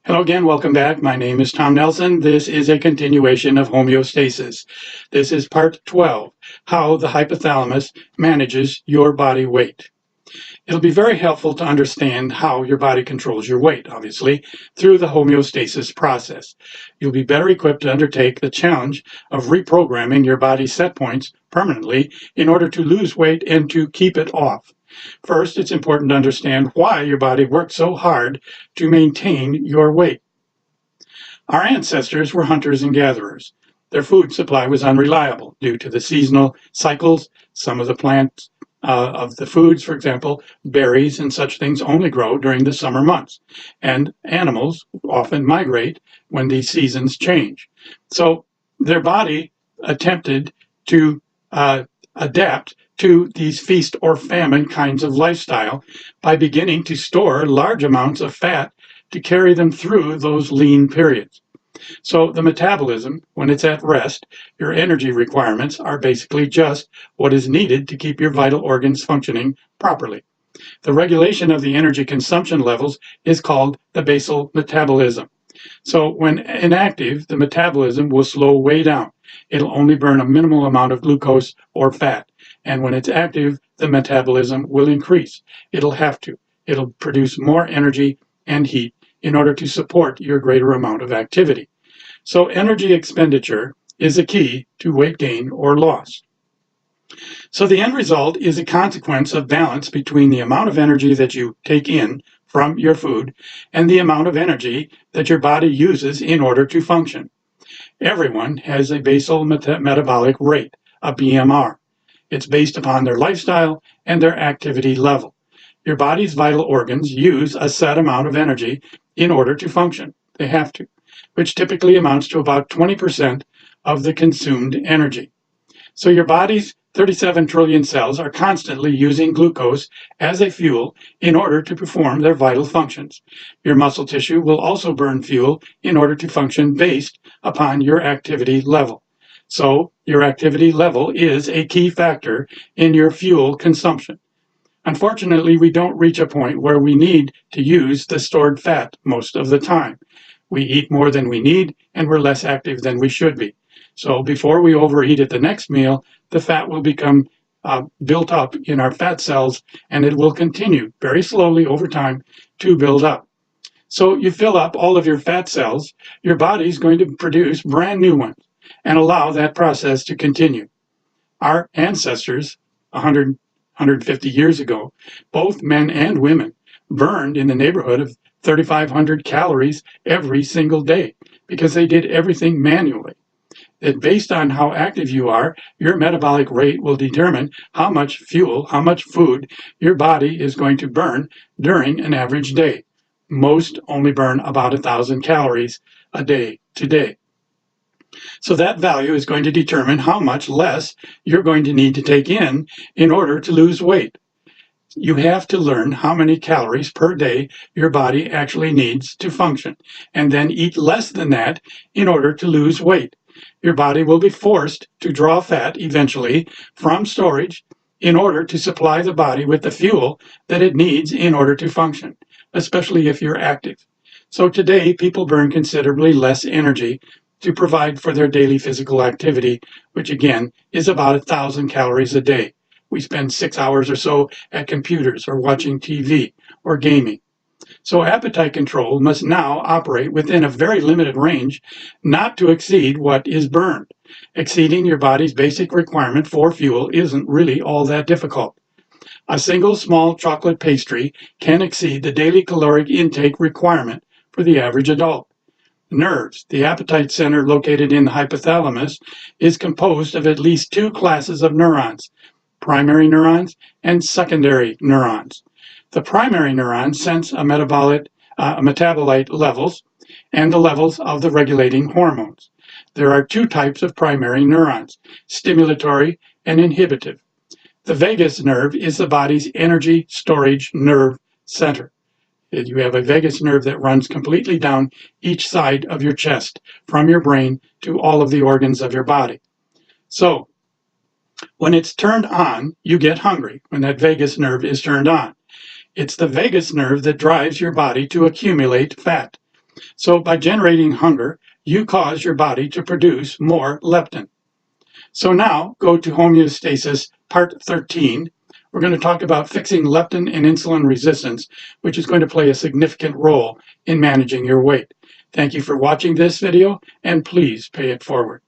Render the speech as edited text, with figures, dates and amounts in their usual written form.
Hello again, welcome back. My name is Tom Nelson. This is a continuation of homeostasis. This is part 12, how the hypothalamus manages your body weight. It'll be very helpful to understand how your body controls your weight, obviously, through the homeostasis process. You'll be better equipped to undertake the challenge of reprogramming your body's set points permanently in order to lose weight and to keep it off. First, it's important to understand why your body works so hard to maintain your weight. Our ancestors were hunters and gatherers. Their food supply was unreliable due to the seasonal cycles. Some of the plants of the foods, for example, berries and such things, only grow during the summer months. And animals often migrate when these seasons change. So their body attempted to adapt to these feast or famine kinds of lifestyle by beginning to store large amounts of fat to carry them through those lean periods. So the metabolism, when it's at rest, your energy requirements are basically just what is needed to keep your vital organs functioning properly. The regulation of the energy consumption levels is called the basal metabolism. So when inactive, the metabolism will slow way down. It'll only burn a minimal amount of glucose or fat. And when it's active, the metabolism will increase. It'll have to. It'll produce more energy and heat in order to support your greater amount of activity. So energy expenditure is a key to weight gain or loss. So the end result is a consequence of balance between the amount of energy that you take in from your food and the amount of energy that your body uses in order to function. Everyone has a basal metabolic rate, a BMR. It's based upon their lifestyle and their activity level. Your body's vital organs use a set amount of energy in order to function. They have to, which typically amounts to about 20% of the consumed energy. So your body's 37 trillion cells are constantly using glucose as a fuel in order to perform their vital functions. Your muscle tissue will also burn fuel in order to function based upon your activity level. So your activity level is a key factor in your fuel consumption. Unfortunately, we don't reach a point where we need to use the stored fat most of the time. We eat more than we need, and we're less active than we should be. So before we overeat at the next meal, the fat will become built up in our fat cells, and it will continue very slowly over time to build up. So you fill up all of your fat cells, your body's going to produce brand new ones and allow that process to continue. Our ancestors, 150 years ago, both men and women, burned in the neighborhood of 3,500 calories every single day because they did everything manually. That based on how active you are, your metabolic rate will determine how much fuel, how much food your body is going to burn during an average day. Most only burn about 1,000 calories a day today. So that value is going to determine how much less you're going to need to take in order to lose weight. You have to learn how many calories per day your body actually needs to function, and then eat less than that in order to lose weight. Your body will be forced to draw fat eventually from storage in order to supply the body with the fuel that it needs in order to function, especially if you're active. So today, people burn considerably less energy to provide for their daily physical activity, which again is about 1,000 calories a day. We spend 6 hours or so at computers or watching TV or gaming. So appetite control must now operate within a very limited range, not to exceed what is burned. Exceeding your body's basic requirement for fuel isn't really all that difficult. A single small chocolate pastry can exceed the daily caloric intake requirement for the average adult. Nerves, the appetite center located in the hypothalamus, is composed of at least two classes of neurons, primary neurons and secondary neurons. The primary neurons sense metabolite levels and the levels of the regulating hormones. There are two types of primary neurons, stimulatory and inhibitive. The vagus nerve is the body's energy storage nerve center. You have a vagus nerve that runs completely down each side of your chest, from your brain to all of the organs of your body. So, when it's turned on, you get hungry when that vagus nerve is turned on. It's the vagus nerve that drives your body to accumulate fat. So by generating hunger, you cause your body to produce more leptin. So now go to homeostasis part 13. We're going to talk about fixing leptin and insulin resistance, which is going to play a significant role in managing your weight. Thank you for watching this video, and please pay it forward.